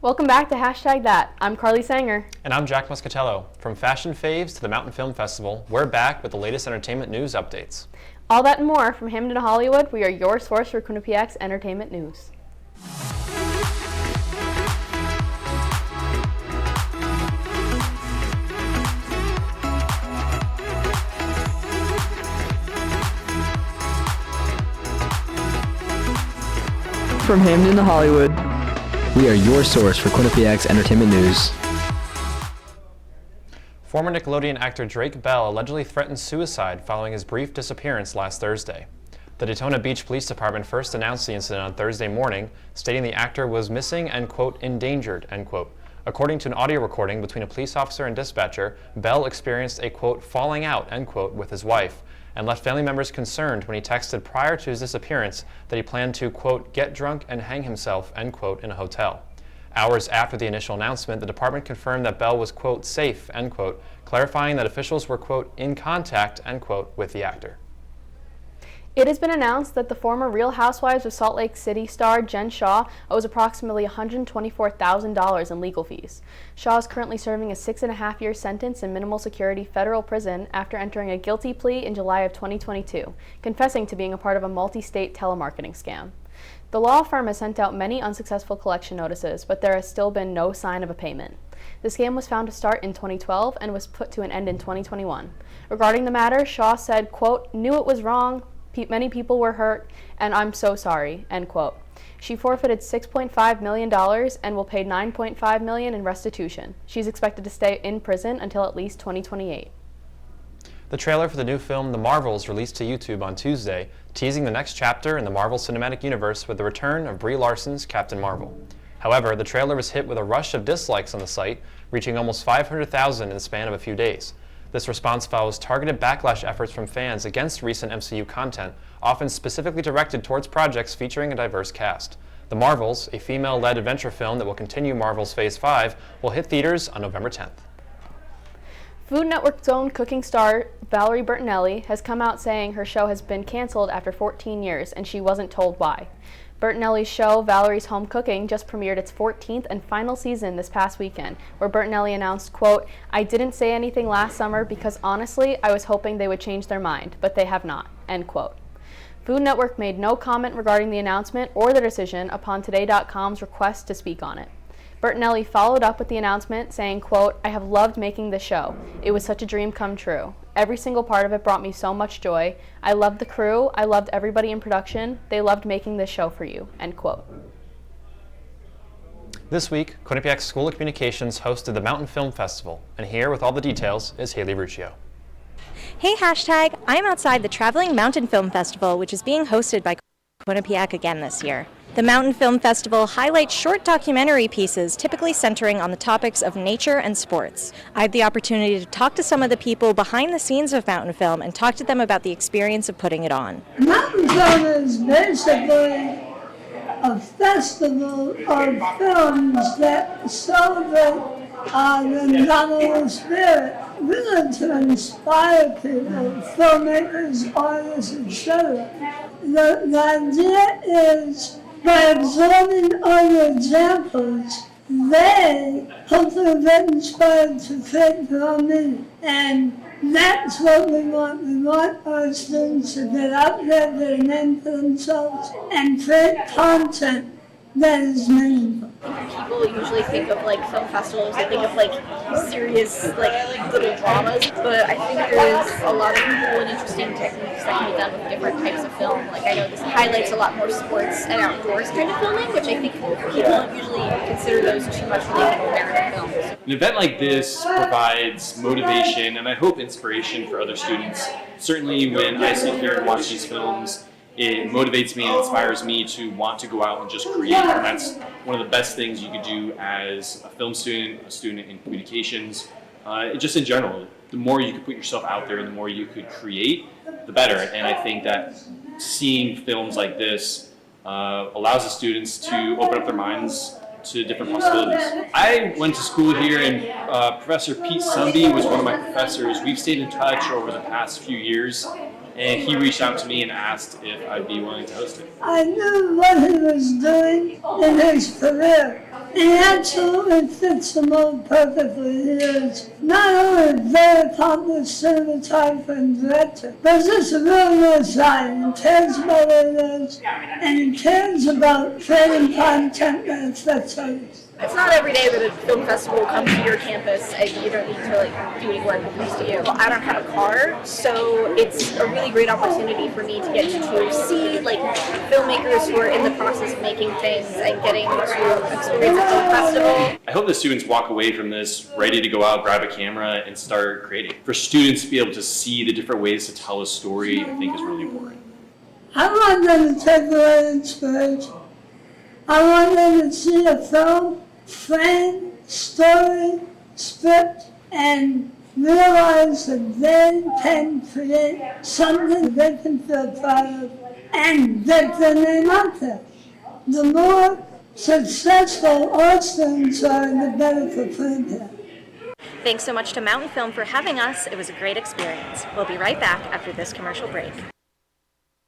Welcome back to Hashtag That. I'm Carly Sanger. And I'm Jack Muscatello. From Fashion Faves to the Mountain Film Festival, we're back with the latest entertainment news updates. All that and more from Hamden to Hollywood, we are your source for Quinnipiac's entertainment news. From Hamden to Hollywood, we are your source for Quinnipiac's entertainment news. Former Nickelodeon actor Drake Bell allegedly threatened suicide following his brief disappearance last Thursday. The Daytona Beach Police Department first announced the incident on Thursday morning, stating the actor was missing and, quote, endangered, end quote. According to an audio recording between a police officer and dispatcher, Bell experienced a, quote, falling out, end quote, with his wife, and left family members concerned when he texted prior to his disappearance that he planned to, quote, get drunk and hang himself, end quote, in a hotel. Hours after the initial announcement, the department confirmed that Bell was, quote, safe, end quote, clarifying that officials were, quote, in contact, end quote, with the actor. It has been announced that the former Real Housewives of Salt Lake City star Jen Shah owes approximately $124,000 in legal fees. Shah is currently serving a 6.5-year sentence in minimal security federal prison after entering a guilty plea in July of 2022, confessing to being a part of a multi-state telemarketing scam. The law firm has sent out many unsuccessful collection notices, but there has still been no sign of a payment. The scam was found to start in 2012 and was put to an end in 2021. Regarding the matter, Shah said, quote, knew it was wrong, many people were hurt, and I'm so sorry, end quote. She forfeited $6.5 million and will pay $9.5 million in restitution. She's expected to stay in prison until at least 2028. The trailer for the new film The Marvels released to YouTube on Tuesday, teasing the next chapter in the Marvel Cinematic Universe with the return of Brie Larson's Captain Marvel. However, the trailer was hit with a rush of dislikes on the site, reaching almost 500,000 in the span of a few days. This response follows targeted backlash efforts from fans against recent MCU content, often specifically directed towards projects featuring a diverse cast. The Marvels, a female-led adventure film that will continue Marvel's Phase 5, will hit theaters on November 10th. Food Network's own cooking star Valerie Bertinelli has come out saying her show has been canceled after 14 years and she wasn't told why. Bertinelli's show, Valerie's Home Cooking, just premiered its 14th and final season this past weekend, where Bertinelli announced, quote, I didn't say anything last summer because honestly, I was hoping they would change their mind, but they have not, end quote. Food Network made no comment regarding the announcement or the decision upon Today.com's request to speak on it. Bertinelli followed up with the announcement saying, quote, I have loved making this show. It was such a dream come true. Every single part of it brought me so much joy. I loved the crew. I loved everybody in production. They loved making this show for you, end quote. This week, Quinnipiac School of Communications hosted the Mountain Film Festival, and here with all the details is Haley Ruccio. Hey, hashtag, I'm outside the Traveling Mountain Film Festival, which is being hosted by Quinnipiac again this year. The Mountain Film Festival highlights short documentary pieces typically centering on the topics of nature and sports. I had the opportunity to talk to some of the people behind the scenes of mountain film and talk to them about the experience of putting it on. Mountain film is basically a festival of films that celebrate the novel spirit, really to inspire people, filmmakers, artists, etc. The idea is, by absorbing other examples, they hopefully get inspired to create their own meaning. And that's what we want. We want our students to get out there, get a name for themselves, and create content that is meaningful. People usually think of like film festivals, they think of like serious like little dramas, but I think there's a lot of cool and interesting techniques that can be done with different types of film. Like I know this highlights a lot more sports and outdoors kind of filming, which I think people don't usually consider those too much related to American films. An event like this provides motivation and I hope inspiration for other students. Certainly when I sit here and watch these films, it motivates me and inspires me to want to go out and just create. And that's one of the best things you could do as a film student, a student in communications, just in general. The more you could put yourself out there and the more you could create, the better. And I think that seeing films like this allows the students to open up their minds to different possibilities. I went to school here and Professor Pete Sumby was one of my professors. We've stayed in touch over the past few years. And he reached out to me and asked if I'd be willing to host it. I knew what he was doing in his career. He absolutely fits the mold perfectly. He is not only a very accomplished cinematographer and director, but just a really nice guy. He cares about what it is, and he cares about creating content that affects others. It's not every day that a film festival comes to your campus and you don't need to do any work. It comes to you. I don't have a car, so it's a really great opportunity for me to get to see filmmakers who are in the process of making things and getting to experience a film festival. I hope the students walk away from this ready to go out, grab a camera, and start creating. For students to be able to see the different ways to tell a story, I think is really important. I want them to take away inspiration. I want them to see a film, frame, story, script, and realize that they can create something they can feel proud of and get their name out there. The more successful our students are, the better for Quinnipiac. Thanks so much to Mountain Film for having us. It was a great experience. We'll be right back after this commercial break.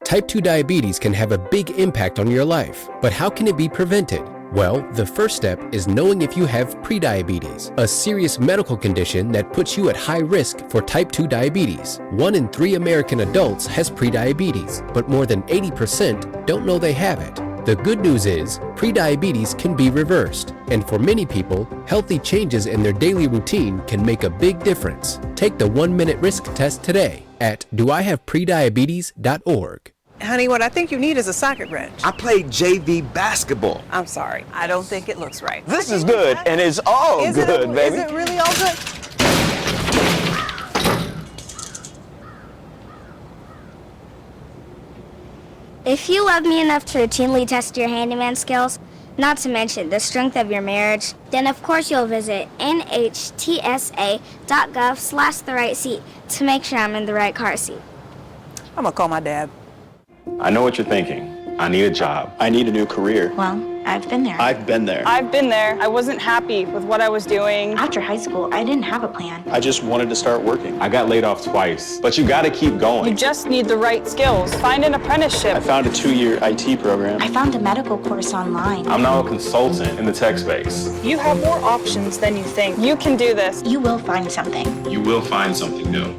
Type 2 diabetes can have a big impact on your life, but how can it be prevented? Well, the first step is knowing if you have prediabetes, a serious medical condition that puts you at high risk for type 2 diabetes. 1 in 3 American adults has prediabetes, but more than 80% don't know they have it. The good news is, prediabetes can be reversed, and for many people, healthy changes in their daily routine can make a big difference. Take the 1-minute risk test today at doihaveprediabetes.org. Honey, what I think you need is a socket wrench. I played JV basketball. I'm sorry, I don't think it looks right. This is good, and it's all good, baby. Is it really all good? If you love me enough to routinely test your handyman skills, not to mention the strength of your marriage, then of course you'll visit nhtsa.gov/therightseat to make sure I'm in the right car seat. I'm gonna call my dad. I know what you're thinking. I need a job. I need a new career. Well, I've been there. I've been there. I've been there. I wasn't happy with what I was doing. After high school, I didn't have a plan. I just wanted to start working. I got laid off twice, but you gotta keep going. You just need the right skills. Find an apprenticeship. I found a 2-year IT program. I found a medical course online. I'm now a consultant in the tech space. You have more options than you think. You can do this. You will find something. You will find something new.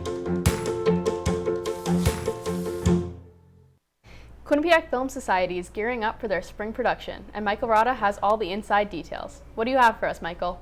Quinnipiac Film Society is gearing up for their spring production, and Michael Rada has all the inside details. What do you have for us, Michael?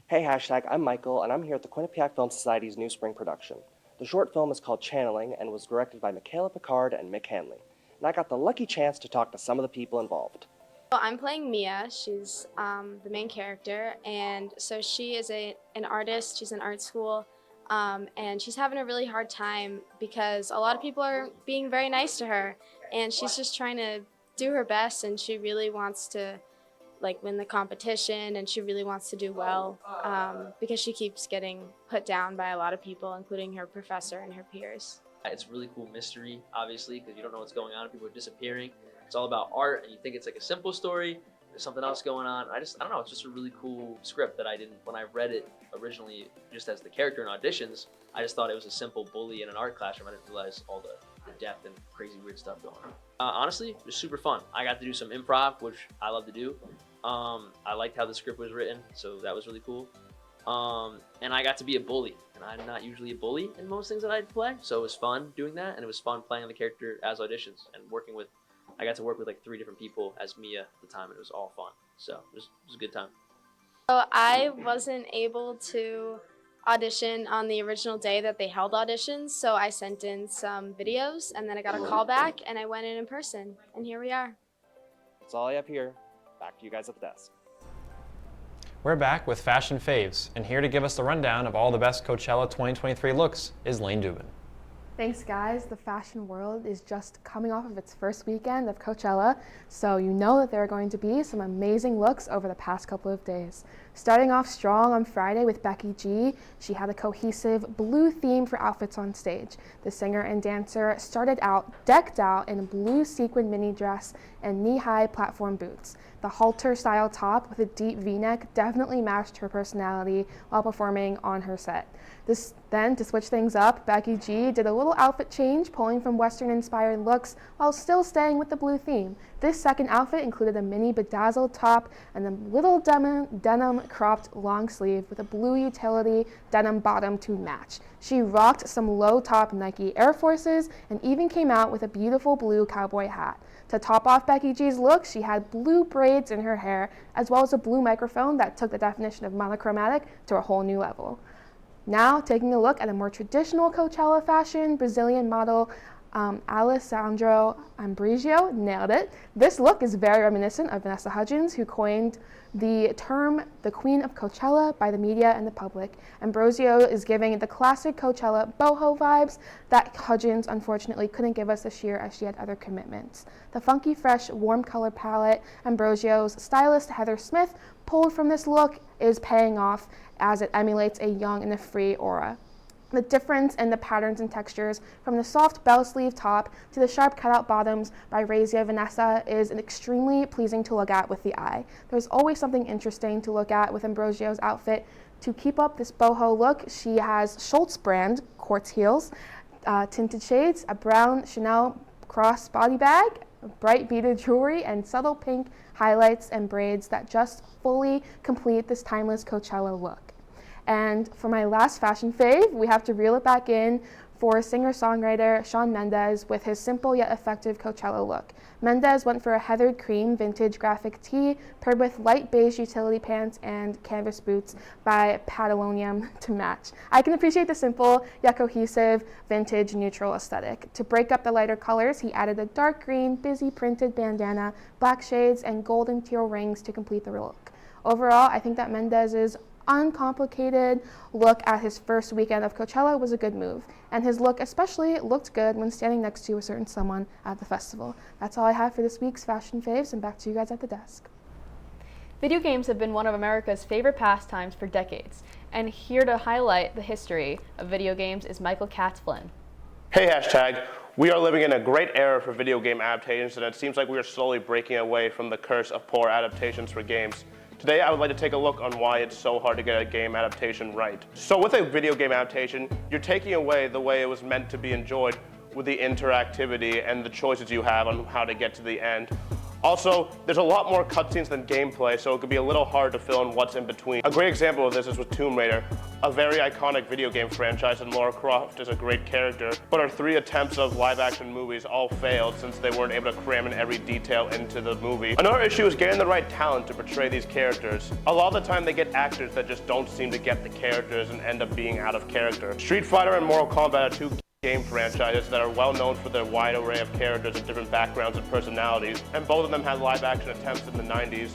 Hey, hashtag, I'm Michael, and I'm here at the Quinnipiac Film Society's new spring production. The short film is called Channeling and was directed by Michaela Picard and Mick Hanley. And I got the lucky chance to talk to some of the people involved. Well, I'm playing Mia. She's the main character, and so she is an artist. She's in art school. And she's having a really hard time because a lot of people are being very nice to her, and she's just trying to do her best, and she really wants to win the competition, and she really wants to do well because she keeps getting put down by a lot of people, including her professor and her peers. It's a really cool mystery, obviously, because you don't know what's going on. People are disappearing. It's all about art, and you think it's like a simple story. There's something else going on. I don't know. It's just a really cool script that when I read it originally, just as the character in auditions, I just thought it was a simple bully in an art classroom. I didn't realize all the depth and crazy weird stuff going on. Honestly, it was super fun. I got to do some improv, which I love to do. I liked how the script was written, so that was really cool. And I got to be a bully, and I'm not usually a bully in most things that I play, so it was fun doing that, and it was fun playing the character as auditions and I got to work with 3 different people as Mia at the time, and it was all fun. So it was a good time. So I wasn't able to audition on the original day that they held auditions, so I sent in some videos, and then I got a call back, and I went in person, and here we are. That's all I have here. Back to you guys at the desk. We're back with Fashion Faves, and here to give us the rundown of all the best Coachella 2023 looks is Lane Dubin. Thanks, guys. The fashion world is just coming off of its first weekend of Coachella, so you know that there are going to be some amazing looks over the past couple of days. Starting off strong on Friday with Becky G, she had a cohesive blue theme for outfits on stage. The singer and dancer started out decked out in a blue sequin mini dress and knee-high platform boots. The halter-style top with a deep V-neck definitely matched her personality while performing on her set. Then, to switch things up, Becky G did a little little outfit change, pulling from Western-inspired looks while still staying with the blue theme. This second outfit included a mini bedazzled top and a little denim cropped long sleeve with a blue utility denim bottom to match. She rocked some low-top Nike Air Forces and even came out with a beautiful blue cowboy hat. To top off Becky G's look, she had blue braids in her hair, as well as a blue microphone that took the definition of monochromatic to a whole new level. Now, taking a look at a more traditional Coachella fashion, Brazilian model Alessandro Ambrosio nailed it. This look is very reminiscent of Vanessa Hudgens, who coined the term the Queen of Coachella by the media and the public. Ambrosio is giving the classic Coachella boho vibes that Hudgens unfortunately couldn't give us this year as she had other commitments. The funky, fresh, warm color palette Ambrosio's stylist Heather Smith pulled from this look is paying off as it emulates a young and a free aura. The difference in the patterns and textures from the soft bell sleeve top to the sharp cutout bottoms by Razia Vanessa is extremely pleasing to look at with the eye. There's always something interesting to look at with Ambrosio's outfit. To keep up this boho look, she has Schultz brand quartz heels, tinted shades, a brown Chanel cross body bag, bright beaded jewelry, and subtle pink highlights and braids that just fully complete this timeless Coachella look. And for my last fashion fave, we have to reel it back in for singer-songwriter Shawn Mendes with his simple yet effective Coachella look. Mendes went for a heathered cream vintage graphic tee paired with light beige utility pants and canvas boots by Patagonia to match. I can appreciate the simple yet cohesive vintage neutral aesthetic. To break up the lighter colors, he added a dark green, busy printed bandana, black shades, and golden teal rings to complete the look. Overall, I think that Mendes's uncomplicated look at his first weekend of Coachella was a good move, and his look especially looked good when standing next to a certain someone at the festival. That's all I have for this week's Fashion Faves, and back to you guys at the desk. Video games have been one of America's favorite pastimes for decades, and here to highlight the history of video games is Michael Katzflin. Hey hashtag, we are living in a great era for video game adaptations, and it seems like we are slowly breaking away from the curse of poor adaptations for games. Today, I would like to take a look on why it's so hard to get a game adaptation right. So with a video game adaptation, you're taking away the way it was meant to be enjoyed with the interactivity and the choices you have on how to get to the end. Also, there's a lot more cutscenes than gameplay, so it could be a little hard to fill in what's in between. A great example of this is with Tomb Raider, a very iconic video game franchise, and Lara Croft is a great character, but our 3 attempts of live-action movies all failed since they weren't able to cram in every detail into the movie. Another issue is getting the right talent to portray these characters. A lot of the time they get actors that just don't seem to get the characters and end up being out of character. Street Fighter and Mortal Kombat are 2 game franchises that are well known for their wide array of characters and different backgrounds and personalities, and both of them had live action attempts in the 90s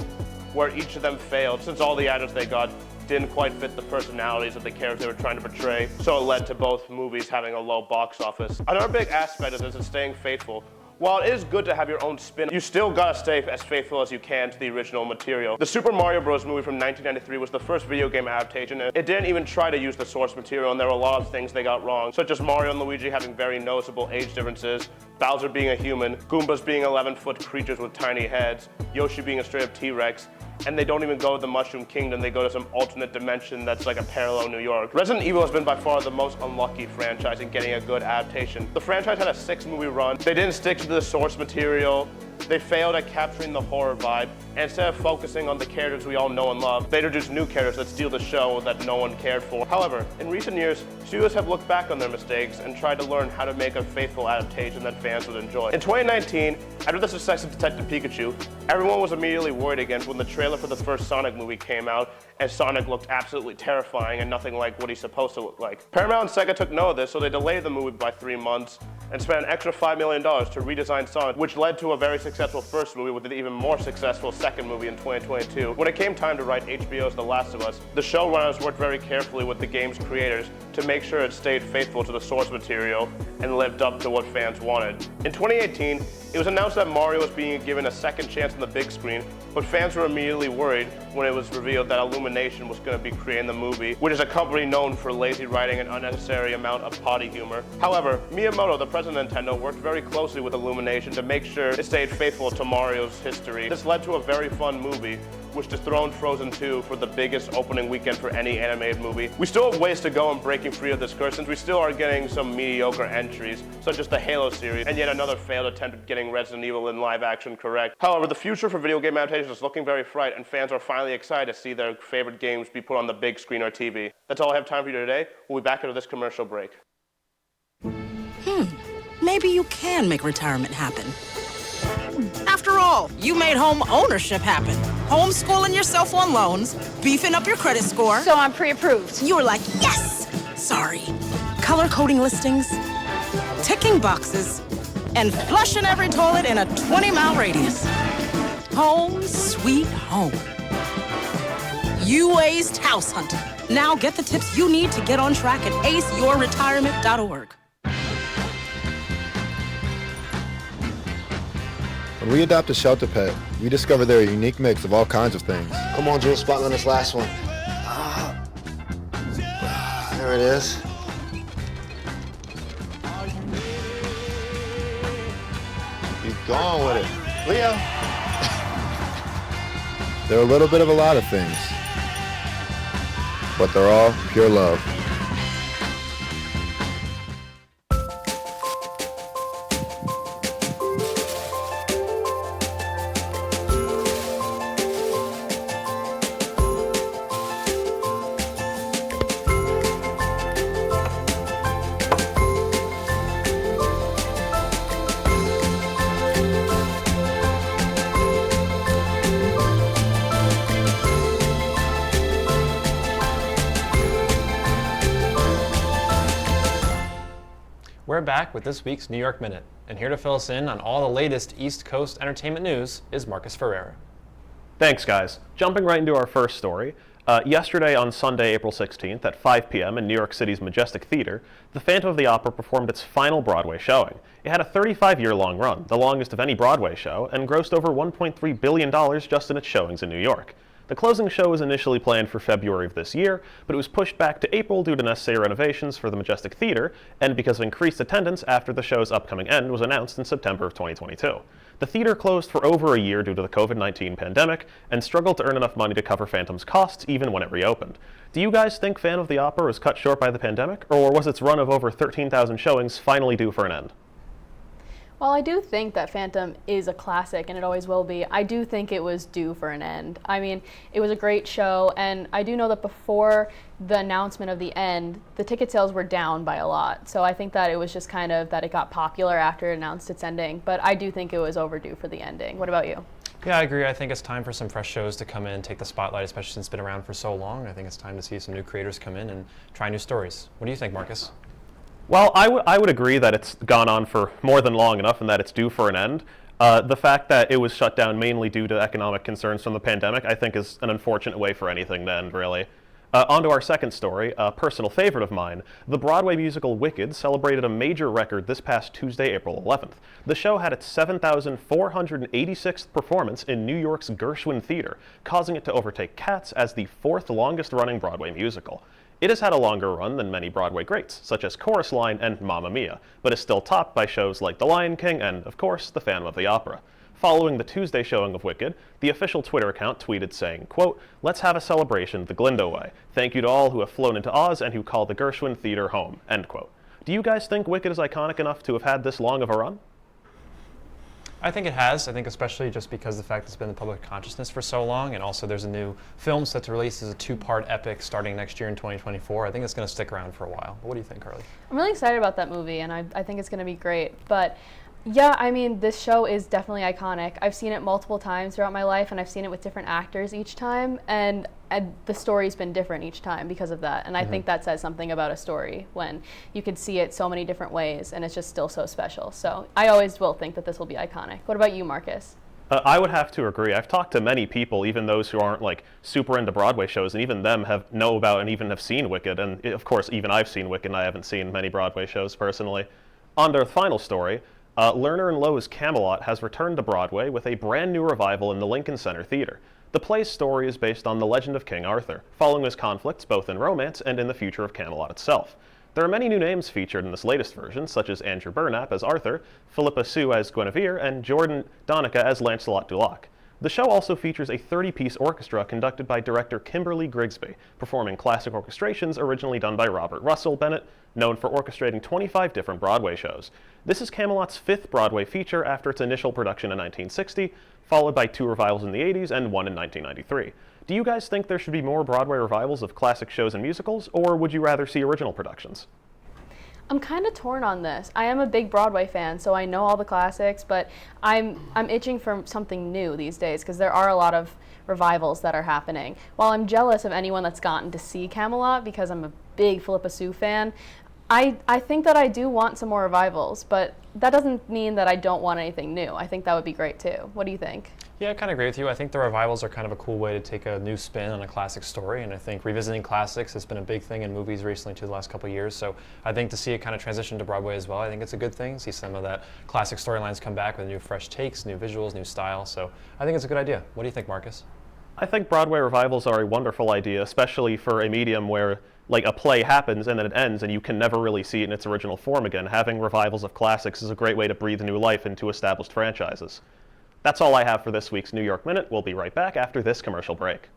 where each of them failed since all the actors they got didn't quite fit the personalities of the characters they were trying to portray, so it led to both movies having a low box office. Another big aspect of this is staying faithful. While it is good to have your own spin, you still gotta stay as faithful as you can to the original material. The Super Mario Bros. Movie from 1993 was the first video game adaptation, and it didn't even try to use the source material, and there were a lot of things they got wrong, such as Mario and Luigi having very noticeable age differences, Bowser being a human, Goombas being 11-foot creatures with tiny heads, Yoshi being a straight-up T-Rex, and they don't even go to the Mushroom Kingdom, they go to some alternate dimension that's like a parallel New York. Resident Evil has been by far the most unlucky franchise in getting a good adaptation. The franchise had a 6-movie run, they didn't stick to the source material, they failed at capturing the horror vibe, and instead of focusing on the characters we all know and love, they introduced new characters that steal the show that no one cared for. However, in recent years, studios have looked back on their mistakes and tried to learn how to make a faithful adaptation that fans would enjoy. In 2019, after the success of Detective Pikachu, everyone was immediately worried again when the trailer for the first Sonic movie came out, and Sonic looked absolutely terrifying and nothing like what he's supposed to look like. Paramount and Sega took note of this, so they delayed the movie by 3 months and spent an extra $5 million to redesign Sonic, which led to a very successful first movie with an even more successful second movie in 2022. When it came time to write HBO's The Last of Us, the showrunners worked very carefully with the game's creators to make sure it stayed faithful to the source material and lived up to what fans wanted. In 2018, it was announced that Mario was being given a second chance on the big screen, but fans were immediately worried when it was revealed that Illumination was going to be creating the movie, which is a company known for lazy writing and unnecessary amount of potty humor. However, Miyamoto, the president of Nintendo, worked very closely with Illumination to make sure it stayed faithful to Mario's history. This led to a very fun movie, which dethroned Frozen 2 for the biggest opening weekend for any animated movie. We still have ways to go in breaking free of this curse, since we still are getting some mediocre entries, such as the Halo series, and yet another failed attempt at getting Resident Evil in live action correct. However, the future for video game adaptations is looking very bright, and fans are finally excited to see their favorite games be put on the big screen or TV. That's all I have time for you today. We'll be back after this commercial break. Maybe you can make retirement happen. After all, you made home ownership happen. Homeschooling yourself on loans, beefing up your credit score. So I'm pre-approved. You were like, yes! Sorry. Color coding listings, ticking boxes, and flushing every toilet in a 20-mile radius. Home sweet home. You aced house hunting. Now get the tips you need to get on track at aceyourretirement.org. When we adopt a shelter pet, we discover they're a unique mix of all kinds of things. Come on, Joe, spotlight on this last one. There it is. Keep going with it. Leo! They're a little bit of a lot of things, but they're all pure love. We're back with this week's New York Minute, and here to fill us in on all the latest East Coast entertainment news is Marcus Ferreira. Thanks, guys. Jumping right into our first story. Yesterday on Sunday, April 16th at 5 p.m. in New York City's Majestic Theater, The Phantom of the Opera performed its final Broadway showing. It had a 35-year-long run, the longest of any Broadway show, and grossed over $1.3 billion just in its showings in New York. The closing show was initially planned for February of this year, but it was pushed back to April due to necessary renovations for the Majestic Theater, and because of increased attendance after the show's upcoming end was announced in September of 2022. The theater closed for over a year due to the COVID-19 pandemic, and struggled to earn enough money to cover Phantom's costs even when it reopened. Do you guys think Phantom of the Opera was cut short by the pandemic, or was its run of over 13,000 showings finally due for an end? While I do think that Phantom is a classic, and it always will be, I do think it was due for an end. I mean, it was a great show, and I do know that before the announcement of the end, the ticket sales were down by a lot. So I think that it was just kind of that it got popular after it announced its ending. But I do think it was overdue for the ending. What about you? Yeah, I agree. I think it's time for some fresh shows to come in, take the spotlight, especially since it's been around for so long. I think it's time to see some new creators come in and try new stories. What do you think, Marcus? Well, I would agree that it's gone on for more than long enough and that it's due for an end. The fact that it was shut down mainly due to economic concerns from the pandemic, I think is an unfortunate way for anything to end, really. On to our second story, a personal favorite of mine. The Broadway musical Wicked celebrated a major record this past Tuesday, April 11th. The show had its 7,486th performance in New York's Gershwin Theater, causing it to overtake Cats as the fourth longest-running Broadway musical. It has had a longer run than many Broadway greats, such as Chorus Line and Mamma Mia, but is still topped by shows like The Lion King and, of course, The Phantom of the Opera. Following the Tuesday showing of Wicked, the official Twitter account tweeted saying, quote, "Let's have a celebration the Glinda way. Thank you to all who have flown into Oz and who call the Gershwin Theater home," end quote. Do you guys think Wicked is iconic enough to have had this long of a run? I think it has. I think especially just because the fact it's been in public consciousness for so long, and also there's a new film set to release as a two-part epic starting next year in 2024. I think it's going to stick around for a while. But what do you think, Carly? I'm really excited about that movie, and I think it's going to be great. But yeah, I mean, this show is definitely iconic. I've seen it multiple times throughout my life, and I've seen it with different actors each time, and the story's been different each time because of that. And I think that says something about a story when you can see it so many different ways, and it's just still so special. So I always will think that this will be iconic. What about you, Marcus? I would have to agree. I've talked to many people, even those who aren't like super into Broadway shows, and even them know about and even have seen Wicked. And of course, even I've seen Wicked, and I haven't seen many Broadway shows personally. On to the final story. Lerner & Loewe's Camelot has returned to Broadway with a brand new revival in the Lincoln Center Theater. The play's story is based on the legend of King Arthur, following his conflicts both in romance and in the future of Camelot itself. There are many new names featured in this latest version, such as Andrew Burnap as Arthur, Philippa Sue as Guinevere, and Jordan Donica as Lancelot du Lac. The show also features a 30-piece orchestra conducted by director Kimberly Grigsby, performing classic orchestrations originally done by Robert Russell Bennett, known for orchestrating 25 different Broadway shows. This is Camelot's 5th Broadway feature after its initial production in 1960, followed by 2 revivals in the 80s and 1 in 1993. Do you guys think there should be more Broadway revivals of classic shows and musicals, or would you rather see original productions? I'm kind of torn on this. I am a big Broadway fan, so I know all the classics, but I'm itching for something new these days because there are a lot of revivals that are happening. While I'm jealous of anyone that's gotten to see Camelot because I'm a big Philippa Sue fan, I think that I do want some more revivals, but that doesn't mean that I don't want anything new. I think that would be great too. What do you think? Yeah, I kind of agree with you. I think the revivals are kind of a cool way to take a new spin on a classic story, and I think revisiting classics has been a big thing in movies recently too the last couple of years, so I think to see it kind of transition to Broadway as well, I think it's a good thing. See some of that classic storylines come back with new fresh takes, new visuals, new style, so I think it's a good idea. What do you think, Marcus? I think Broadway revivals are a wonderful idea, especially for a medium where like a play happens and then it ends and you can never really see it in its original form again. Having revivals of classics is a great way to breathe new life into established franchises. That's all I have for this week's New York Minute. We'll be right back after this commercial break.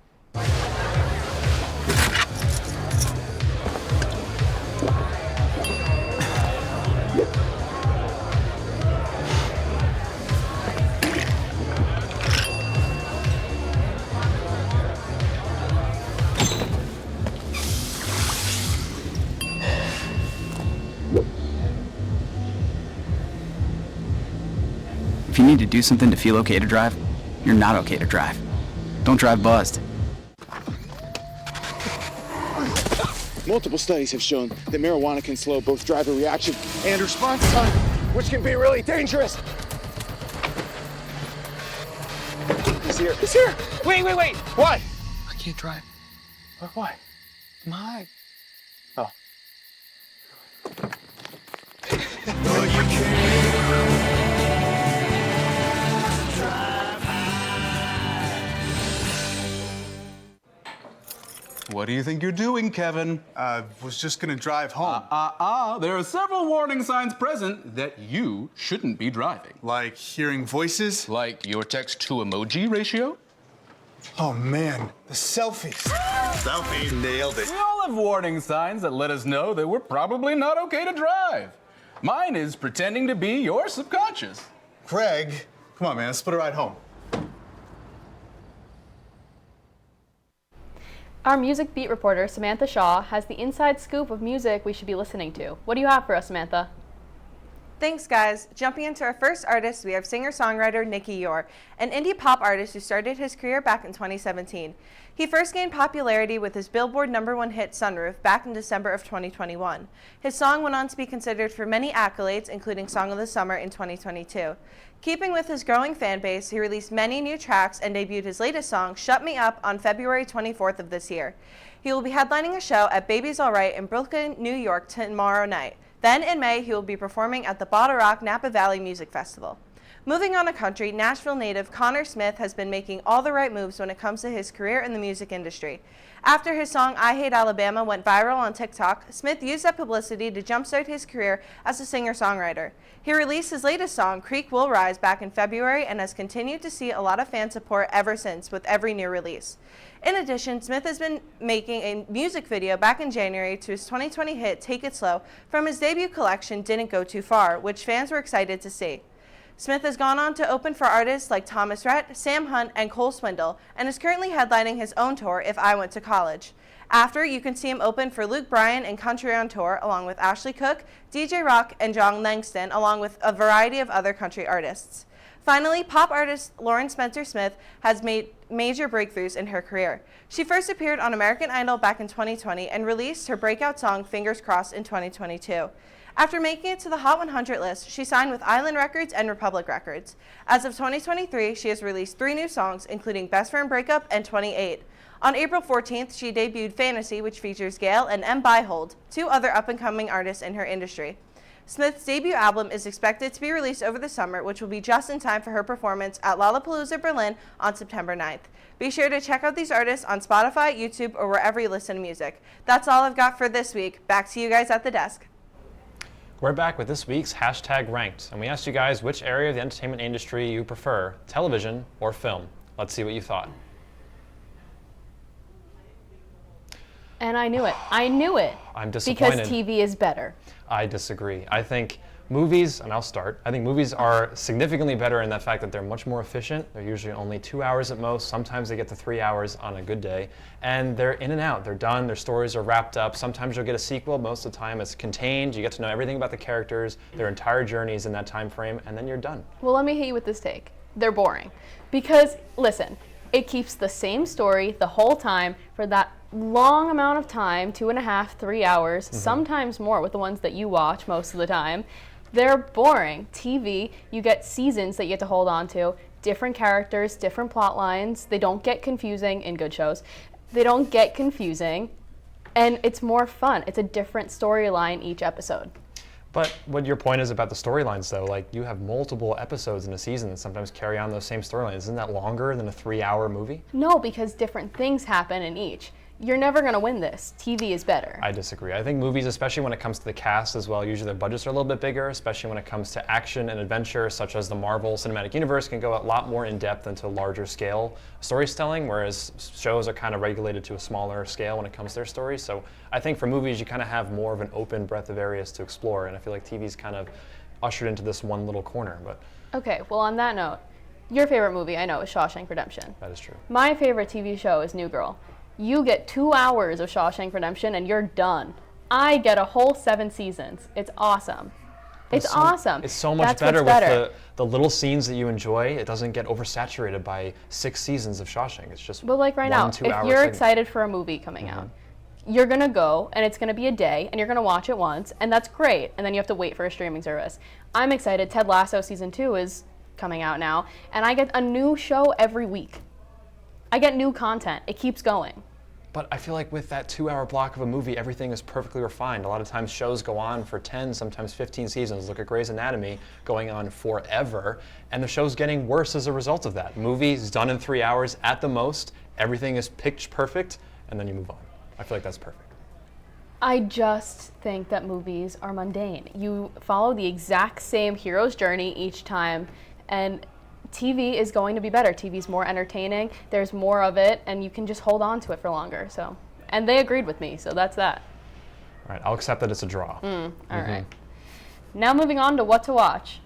If you need to do something to feel okay to drive, you're not okay to drive. Don't drive buzzed. Multiple studies have shown that marijuana can slow both driver reaction and response time, which can be really dangerous. He's here. He's here. Wait. What? I can't drive. Why? My. Oh. What do you think you're doing, Kevin? Was just gonna drive home. There are several warning signs present that you shouldn't be driving. Like hearing voices? Like your text-to-emoji ratio? Oh man, the selfies. Selfie, nailed it. We all have warning signs that let us know that we're probably not okay to drive. Mine is pretending to be your subconscious. Craig, come on man, let's split a ride home. Our music beat reporter, Samantha Shaw, has the inside scoop of music we should be listening to. What do you have for us, Samantha? Thanks, guys. Jumping into our first artist, we have singer-songwriter Nicky Yor, an indie pop artist who started his career back in 2017. He first gained popularity with his Billboard #1 hit Sunroof back in December of 2021. His song went on to be considered for many accolades, including Song of the Summer in 2022. Keeping with his growing fan base, he released many new tracks and debuted his latest song, Shut Me Up, on February 24th of this year. He will be headlining a show at Baby's Alright in Brooklyn, New York tomorrow night. Then in May, he will be performing at the Bottle Rock Napa Valley Music Festival. Moving on to country, Nashville native Connor Smith has been making all the right moves when it comes to his career in the music industry. After his song I Hate Alabama went viral on TikTok, Smith used that publicity to jumpstart his career as a singer-songwriter. He released his latest song, Creek Will Rise, back in February and has continued to see a lot of fan support ever since with every new release. In addition, Smith has been making a music video back in January to his 2020 hit Take It Slow from his debut collection Didn't Go Too Far, which fans were excited to see. Smith has gone on to open for artists like Thomas Rhett, Sam Hunt, and Cole Swindle, and is currently headlining his own tour, If I Went to College. After, you can see him open for Luke Bryan and Country on Tour, along with Ashley Cooke, DJ Rock, and John Langston, along with a variety of other country artists. Finally, pop artist Lauren Spencer Smith has made major breakthroughs in her career. She first appeared on American Idol back in 2020 and released her breakout song, Fingers Crossed, in 2022. After making it to the Hot 100 list, she signed with Island Records and Republic Records. As of 2023, she has released 3 new songs, including Best Friend Breakup and 28. On April 14th, she debuted Fantasy, which features Gail and M. Byhold, 2 other up-and-coming artists in her industry. Smith's debut album is expected to be released over the summer, which will be just in time for her performance at Lollapalooza Berlin on September 9th. Be sure to check out these artists on Spotify, YouTube, or wherever you listen to music. That's all I've got for this week. Back to you guys at the desk. We're back with this week's Hashtag Ranked, and we asked you guys which area of the entertainment industry you prefer, television or film. Let's see what you thought. And I knew it. I knew it. I'm disappointed. Because TV is better. I disagree. I think movies, and I'll start, I think movies are significantly better in the fact that they're much more efficient. They're usually only 2 hours at most. Sometimes they get to 3 hours on a good day. And they're in and out. They're done. Their stories are wrapped up. Sometimes you'll get a sequel. Most of the time it's contained. You get to know everything about the characters, their entire journeys in that time frame, and then you're done. Well, let me hit you with this take. They're boring. Because, listen, it keeps the same story the whole time for that long amount of time, 2.5, 3 hours, sometimes more with the ones that you watch most of the time. They're boring. TV, you get seasons that you get to hold on to, different characters, different plot lines. They don't get confusing in good shows. They don't get confusing, and it's more fun. It's a different storyline each episode. But what your point is about the storylines, though, like you have multiple episodes in a season that sometimes carry on those same storylines. Isn't that longer than a 3-hour movie? No, because different things happen in each. You're never going to win this. TV is better. I disagree. I think movies, especially when it comes to the cast as well, usually their budgets are a little bit bigger, especially when it comes to action and adventure, such as the Marvel Cinematic Universe can go a lot more in depth into larger scale storytelling, whereas shows are kind of regulated to a smaller scale when it comes to their stories. So I think for movies, you kind of have more of an open breadth of areas to explore, and I feel like TV's kind of ushered into this one little corner. But okay, well, on that note, your favorite movie, I know, is Shawshank Redemption. That is true. My favorite TV show is New Girl. You get 2 hours of Shawshank Redemption and you're done. I get a whole 7 seasons. It's awesome. It's awesome. It's so much better with the little scenes that you enjoy. It doesn't get oversaturated by 6 seasons of Shawshank. It's just but like right now, if you're excited for a movie coming out, you're gonna go and it's gonna be a day and you're gonna watch it once and that's great. And then you have to wait for a streaming service. I'm excited. Ted Lasso season 2 is coming out now and I get a new show every week. I get new content. It keeps going. But I feel like with that 2-hour block of a movie, everything is perfectly refined. A lot of times shows go on for 10, sometimes 15 seasons. Look at Grey's Anatomy going on forever, and the show's getting worse as a result of that. Movies done in 3 hours at the most, everything is pitch perfect, and then you move on. I feel like that's perfect. I just think that movies are mundane. You follow the exact same hero's journey each time, and TV is going to be better. TV's more entertaining, there's more of it, and you can just hold on to it for longer. So, and they agreed with me, so that's that. All right, I'll accept that it's a draw. All right. Now moving on to what to watch.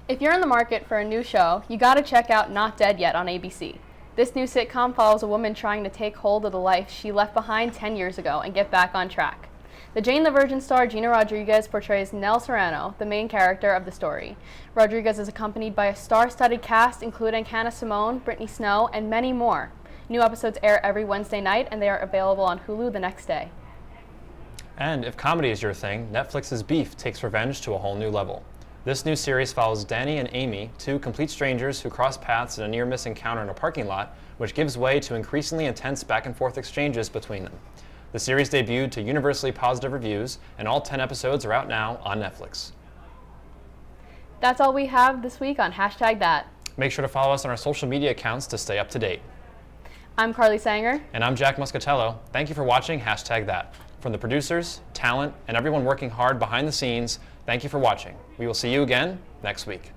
If you're in the market for a new show, you gotta check out Not Dead Yet on ABC. This new sitcom follows a woman trying to take hold of the life she left behind 10 years ago and get back on track. The Jane the Virgin star Gina Rodriguez portrays Nell Serrano, the main character of the story. Rodriguez is accompanied by a star-studded cast including Hannah Simone, Brittany Snow, and many more. New episodes air every Wednesday night and they are available on Hulu the next day. And if comedy is your thing, Netflix's Beef takes revenge to a whole new level. This new series follows Danny and Amy, 2 complete strangers who cross paths in a near-miss encounter in a parking lot, which gives way to increasingly intense back-and-forth exchanges between them. The series debuted to universally positive reviews, and all 10 episodes are out now on Netflix. That's all we have this week on Hashtag That. Make sure to follow us on our social media accounts to stay up to date. I'm Carly Sanger. And I'm Jack Muscatello. Thank you for watching Hashtag That. From the producers, talent, and everyone working hard behind the scenes, thank you for watching. We will see you again next week.